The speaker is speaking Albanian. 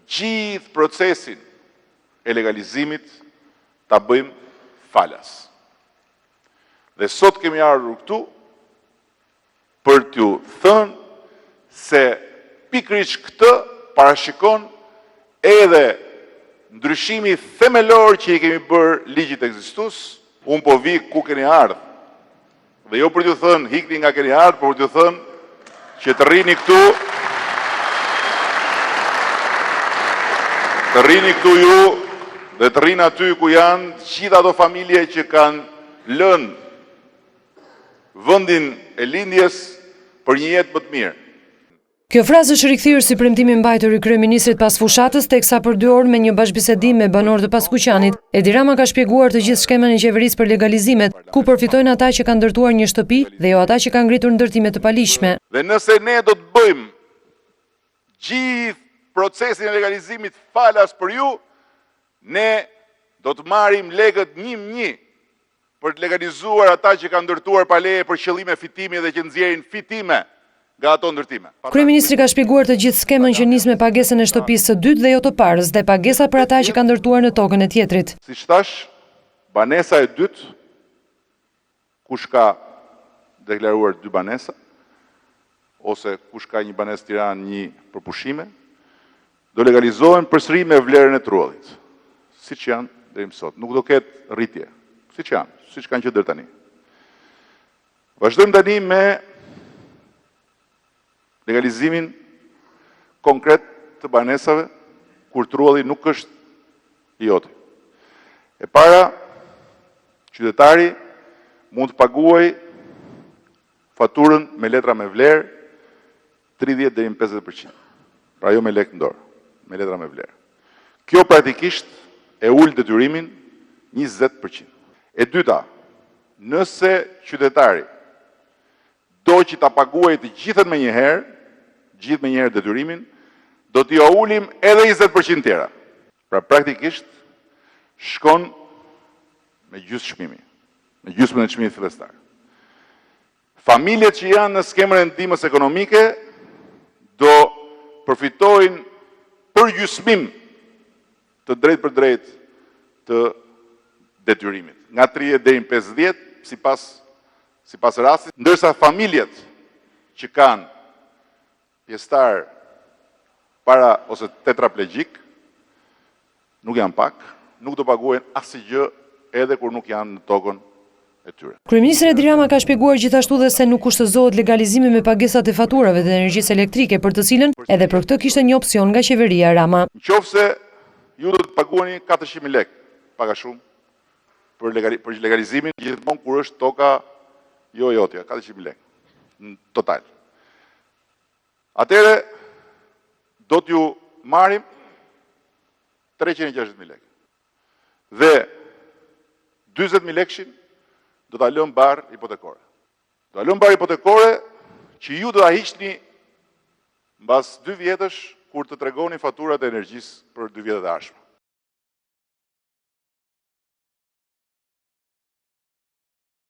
gjithë procesin e legalizimit ta bëjmë falas. Dhe sot kemi ardhur këtu për t'ju thënë se pikërisht këtë parashikon edhe ndryshimi themelor që i kemi bërë ligjit ekzistus. Unë po vi ku keni ardhur. Dhe jo për t'ju thënë hikni nga keni ardhur, por për t'ju thënë që të rrini këtu ju dhe të rrinë aty ku janë gjitha ato familje që kanë lënë vendin e lindjes për një jetë më të mirë. Kjo frazë është rikthyer si premtimi mbajtur i kryeministrit pas fushatës, teksa për 2 orë me një bashkëbisedim me banorët e Paskuqanit, Edi Rama ka shpjeguar të gjithë shkemën e qeverisë për legalizimet, ku përfitojnë ata që kanë ndërtuar një shtëpi dhe jo ata që kanë ngritur ndërtime të palishme. Dhe nëse ne do të bëjmë gjithë procesin e legalizimit falas për ju, ne do të marrim legët një për të legalizuar ata që kanë ndërtuar paleje për qëllime fitimi dhe që nxjerrin fitime nga ato ndërtime. Kryeministri ka shpjeguar të gjithë skemën që nis me pagesën e shtëpisë së dytë dhe jo të parës dhe pagesa për ata që kanë ndërtuar në tokën e tjetrit. Siç thash, banesa e dytë, kush ka deklaruar 2 banesa, ose kush ka një banesë Tiranë, një për pushime, do legalizohen përsëri me vlerën e trullit, siç janë deri më sot. Nuk do ketë rritje, siç janë, siç kanë qenë deri tani. Vazhdojmë tani me legalizimin konkret të banesave, kur trulli nuk është i joti. E para, qytetari mund të paguaj faturën me letra me vlerë 30 deri në 50%. Pra jo me lekë në dorë, me letra me vlerë. Kjo praktikisht e ul detyrimin 20%. E dyta, nëse qytetari do që ta paguaj të gjithë me njëherë detyrimin, do t'i ulim edhe 20% tjera. Pra praktikisht shkon me gjysmë çmimi, me gjysmën e çmimit fillestar. Familjet që janë në skemën e ndihmës ekonomike do përfitojnë për gjysmim të drejtë për drejtë të detyrimit, nga 30 deri në 50 sipas rastit, ndërsa familjet që kanë pjesëtar para ose tetraplegjik nuk janë pak, nuk do paguajnë asgjë edhe kur nuk janë në tokën e tyre. Kryeministri Edi Rama ka shpjeguar gjithashtu dhe se nuk kushtëzohet legalizimi me pagesat e faturave të energjisë elektrike, për të cilën edhe për këtë kishte një opsion nga qeveria Rama. Nëse ju do të paguani 400.000 lekë, pak a shumë, për legalizimin gjithmonë kur është toka jo jotja, 400.000 lekë në total. Atëre do t'ju marrim 360.000 lekë. Dhe 40.000 lekëshin do t'a lëmë barë hipotekore. Do t'a lëmë barë hipotekore që ju do t'a hiqni mbas 2 vjetësh kur të tregoni faturat e energjisë për 2 vjetët e ardhshme.